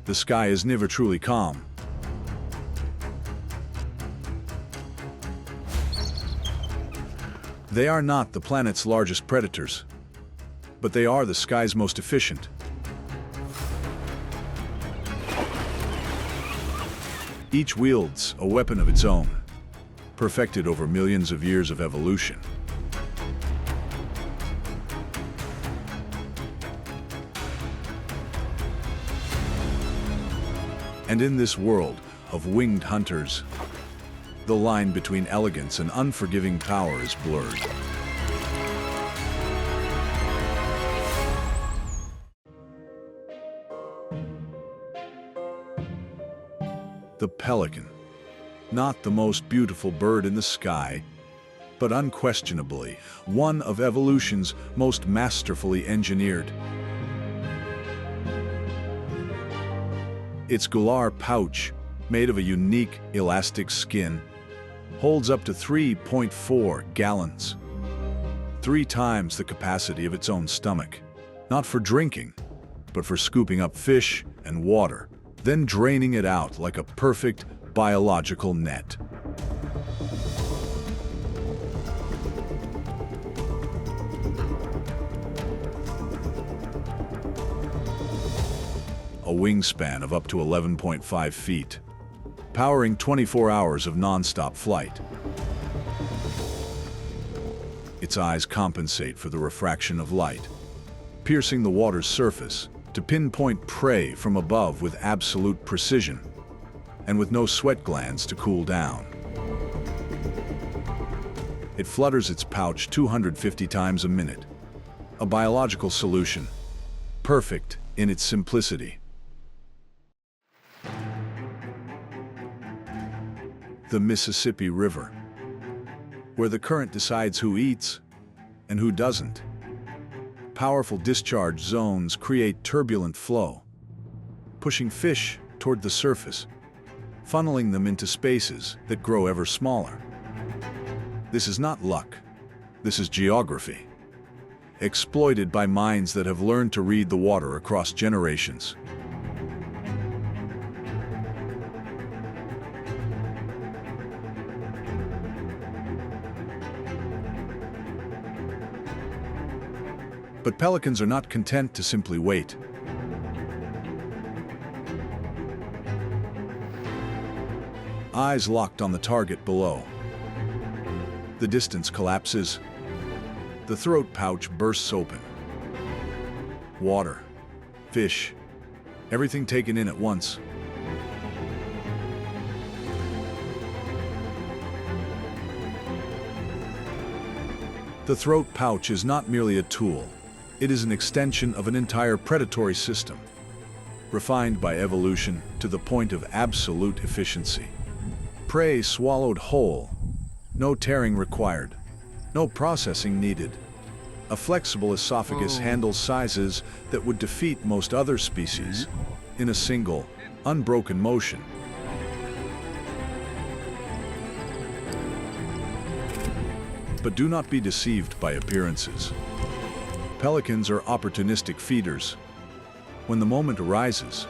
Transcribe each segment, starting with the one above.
the sky is never truly calm. They are not the planet's largest predators, but they are the sky's most efficient. Each wields a weapon of its own, perfected over millions of years of evolution. And in this world of winged hunters, the line between elegance and unforgiving power is blurred. The pelican, not the most beautiful bird in the sky, but unquestionably one of evolution's most masterfully engineered. Its gular pouch, made of a unique elastic skin, holds up to 3.4 gallons, 3 times the capacity of its own stomach, not for drinking, but for scooping up fish and water, then draining it out like a perfect biological net. A wingspan of up to 11.5 feet, powering 24 hours of non-stop flight. Its eyes compensate for the refraction of light, piercing the water's surface to pinpoint prey from above with absolute precision, and with no sweat glands to cool down. It flutters its pouch 250 times a minute, a biological solution, perfect in its simplicity. The Mississippi River, where the current decides who eats and who doesn't. Powerful discharge zones create turbulent flow, pushing fish toward the surface, funneling them into spaces that grow ever smaller. This is not luck, this is geography, exploited by minds that have learned to read the water across generations. But pelicans are not content to simply wait. Eyes locked on the target below. The distance collapses. The throat pouch bursts open. Water, fish, everything taken in at once. The throat pouch is not merely a tool. It is an extension of an entire predatory system, refined by evolution to the point of absolute efficiency. Prey swallowed whole, no tearing required, no processing needed. A flexible esophagus handles sizes that would defeat most other species in a single, unbroken motion. But do not be deceived by appearances. Pelicans are opportunistic feeders. When the moment arises,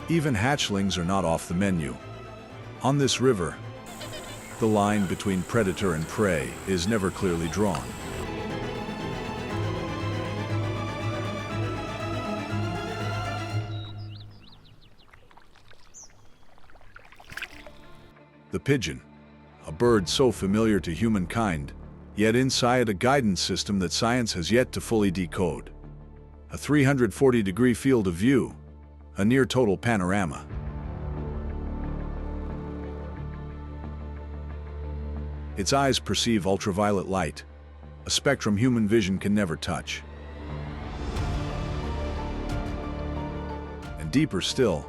even hatchlings are not off the menu. On this river, the line between predator and prey is never clearly drawn. The pigeon, a bird so familiar to humankind, yet inside a guidance system that science has yet to fully decode. A 340-degree field of view, a near-total panorama. Its eyes perceive ultraviolet light, a spectrum human vision can never touch. And deeper still,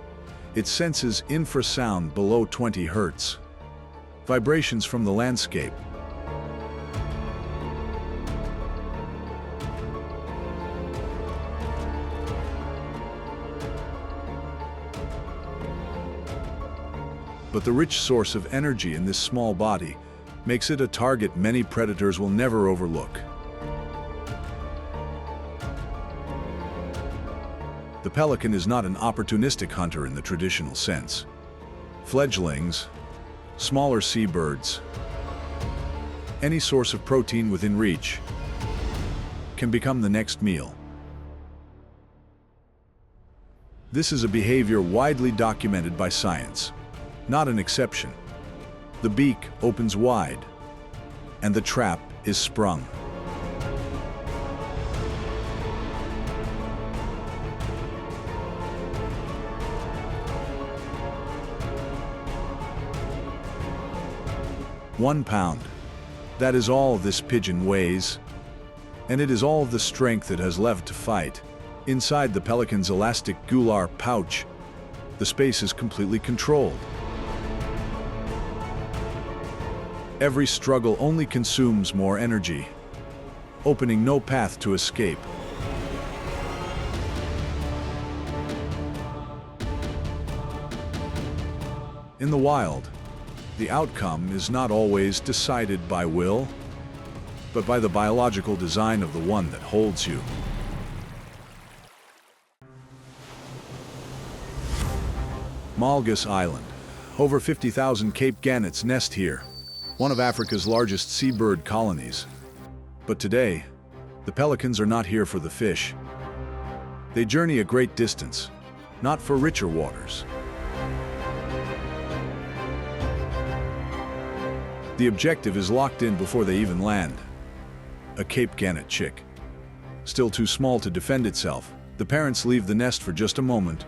it senses infrasound below 20 Hz, vibrations from the landscape. But the rich source of energy in this small body makes it a target many predators will never overlook. The pelican is not an opportunistic hunter in the traditional sense. Fledglings, smaller seabirds, any source of protein within reach can become the next meal. This is a behavior widely documented by science, not an exception. The beak opens wide, and the trap is sprung. One pound. That is all this pigeon weighs, and it is all the strength it has left to fight. Inside the pelican's elastic gular pouch, the space is completely controlled. Every struggle only consumes more energy, opening no path to escape. In the wild, the outcome is not always decided by will, but by the biological design of the one that holds you. Malgus Island. Over 50,000 Cape gannets nest here, one of Africa's largest seabird colonies. But today, the pelicans are not here for the fish. They journey a great distance, not for richer waters. The objective is locked in before they even land. A Cape gannet chick. Still too small to defend itself, the parents leave the nest for just a moment.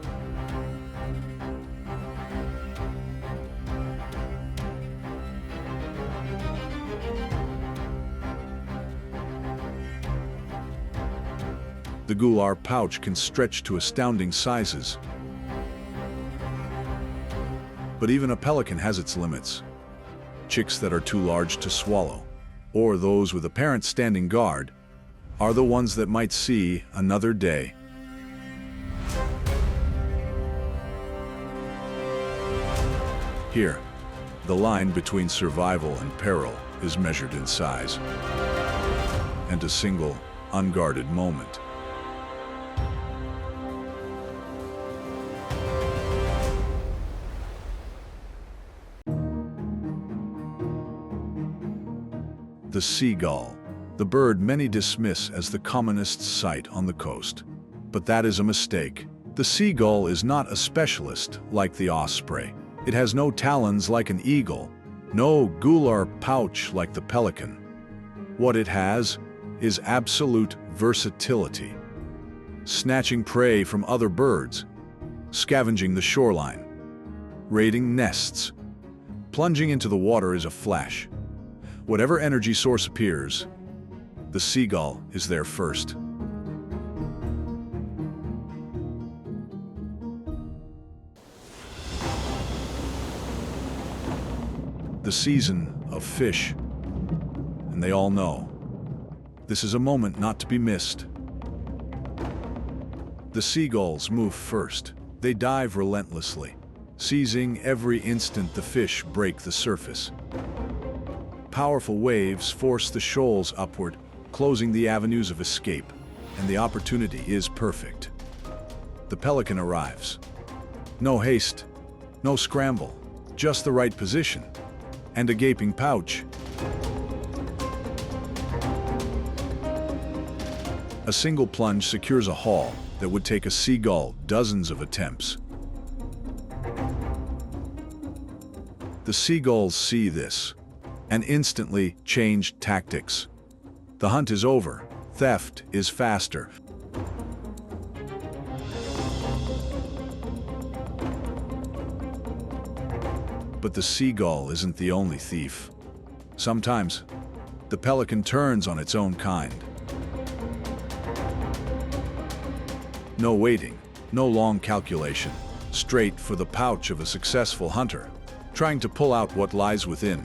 The gular pouch can stretch to astounding sizes. But even a pelican has its limits. Chicks that are too large to swallow, or those with a parent standing guard, are the ones that might see another day. Here, the line between survival and peril is measured in size, and a single, unguarded moment. The seagull, the bird many dismiss as the commonest sight on the coast. But that is a mistake. The seagull is not a specialist like the osprey. It has no talons like an eagle, no gular pouch like the pelican. What it has is absolute versatility. Snatching prey from other birds, scavenging the shoreline, raiding nests, plunging into the water is a flash. Whatever energy source appears, the seagull is there first. The season of fish, and they all know. This is a moment not to be missed. The seagulls move first. They dive relentlessly, seizing every instant the fish break the surface. Powerful waves force the shoals upward, closing the avenues of escape, and the opportunity is perfect. The pelican arrives. No haste, no scramble, just the right position, and a gaping pouch. A single plunge secures a haul that would take a seagull dozens of attempts. The seagulls see this and instantly change tactics. The hunt is over. Theft is faster. But the seagull isn't the only thief. Sometimes, the pelican turns on its own kind. No waiting, no long calculation. Straight for the pouch of a successful hunter, trying to pull out what lies within.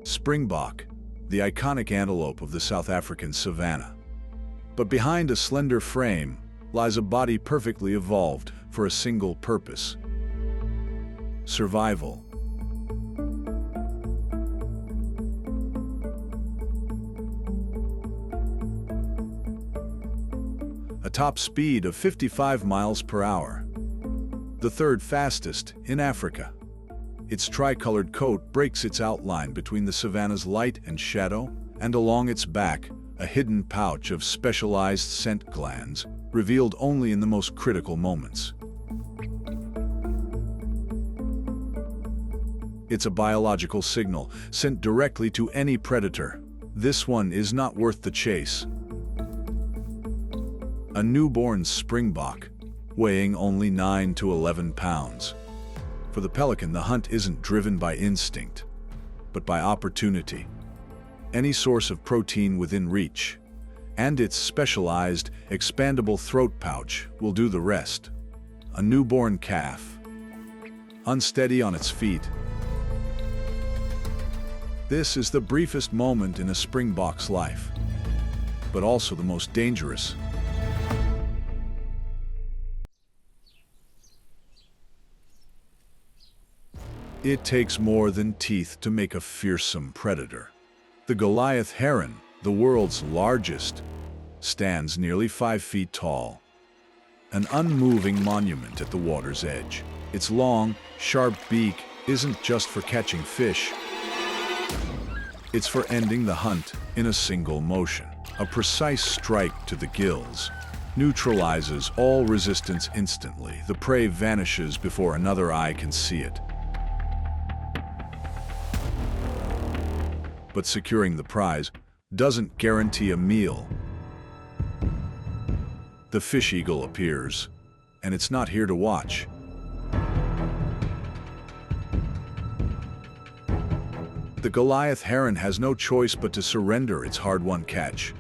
Springbok, the iconic antelope of the South African Savannah. But behind a slender frame lies a body perfectly evolved for a single purpose: survival. A top speed of 55 miles per hour, the third fastest in Africa. Its tricolored coat breaks its outline between the savanna's light and shadow, and along its back, a hidden pouch of specialized scent glands, revealed only in the most critical moments. It's a biological signal sent directly to any predator. This one is not worth the chase. A newborn springbok, weighing only 9 to 11 pounds. For the pelican, the hunt isn't driven by instinct, but by opportunity. Any source of protein within reach, and its specialized, expandable throat pouch will do the rest. A newborn calf, unsteady on its feet. This is the briefest moment in a springbok's life, but also the most dangerous. It takes more than teeth to make a fearsome predator. The Goliath heron, the world's largest, stands nearly 5 feet tall, an unmoving monument at the water's edge. Its long, sharp beak isn't just for catching fish. It's for ending the hunt in a single motion. A precise strike to the gills neutralizes all resistance instantly. The prey vanishes before another eye can see it. But securing the prize doesn't guarantee a meal. The fish eagle appears, and it's not here to watch. The Goliath heron has no choice but to surrender its hard-won catch.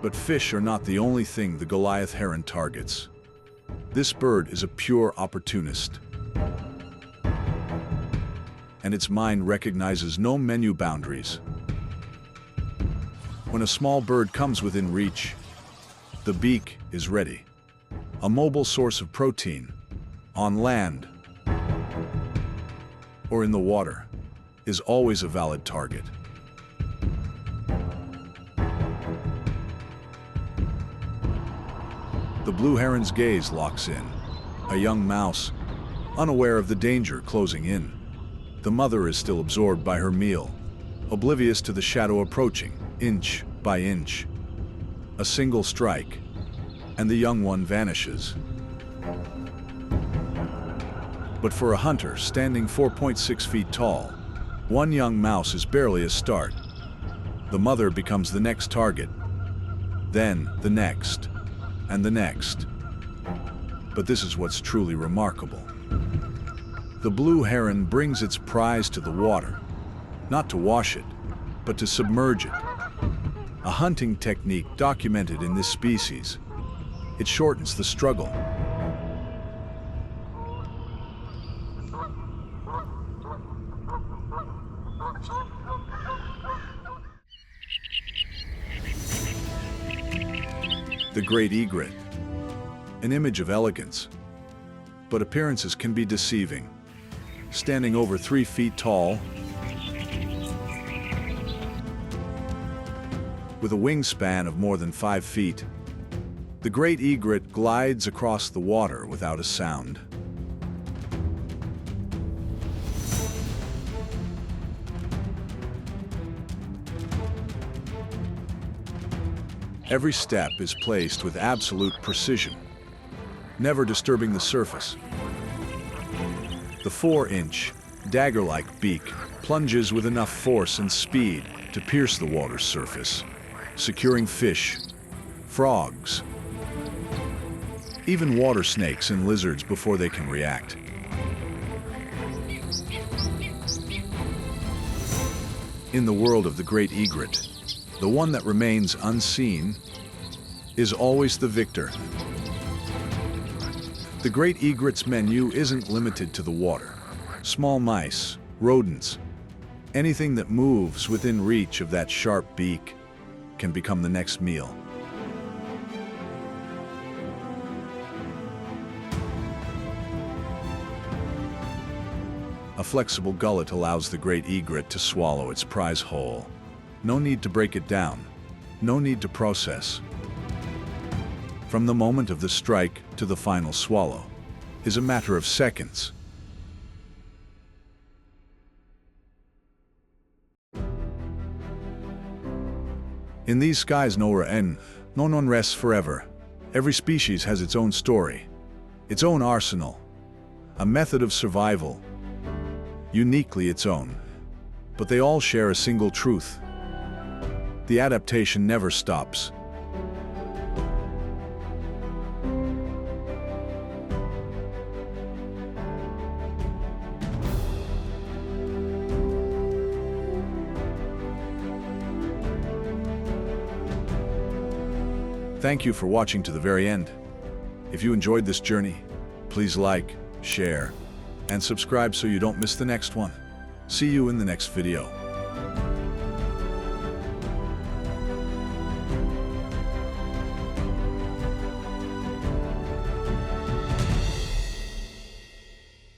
But fish are not the only thing the Goliath heron targets. This bird is a pure opportunist, and its mind recognizes no menu boundaries. When a small bird comes within reach, the beak is ready. A mobile source of protein, on land or in the water, is always a valid target. The blue heron's gaze locks in, a young mouse, unaware of the danger closing in. The mother is still absorbed by her meal, oblivious to the shadow approaching, inch by inch. A single strike, and the young one vanishes. But for a hunter standing 4.6 feet tall, one young mouse is barely a start. The mother becomes the next target, then the next, and the next. But this is what's truly remarkable. The blue heron brings its prize to the water, not to wash it, but to submerge it. A hunting technique documented in this species. It shortens the struggle. The great egret, an image of elegance, but appearances can be deceiving. Standing over 3 feet tall, with a wingspan of more than 5 feet, the great egret glides across the water without a sound. Every step is placed with absolute precision, never disturbing the surface. The 4-inch, dagger-like beak plunges with enough force and speed to pierce the water's surface, securing fish, frogs, even water snakes and lizards before they can react. In the world of the great egret, The one that remains unseen is always the victor. The great egret's menu isn't limited to the water. Small mice, rodents, anything that moves within reach of that sharp beak can become the next meal. A flexible gullet allows the great egret to swallow its prize whole. No need to break it down. No need to process. From the moment of the strike to the final swallow is a matter of seconds. In these skies no one rests forever. Every species has its own story, its own arsenal, a method of survival, uniquely its own. But they all share a single truth. The adaptation never stops. Thank you for watching to the very end. If you enjoyed this journey, please like, share, and subscribe so you don't miss the next one. See you in the next video.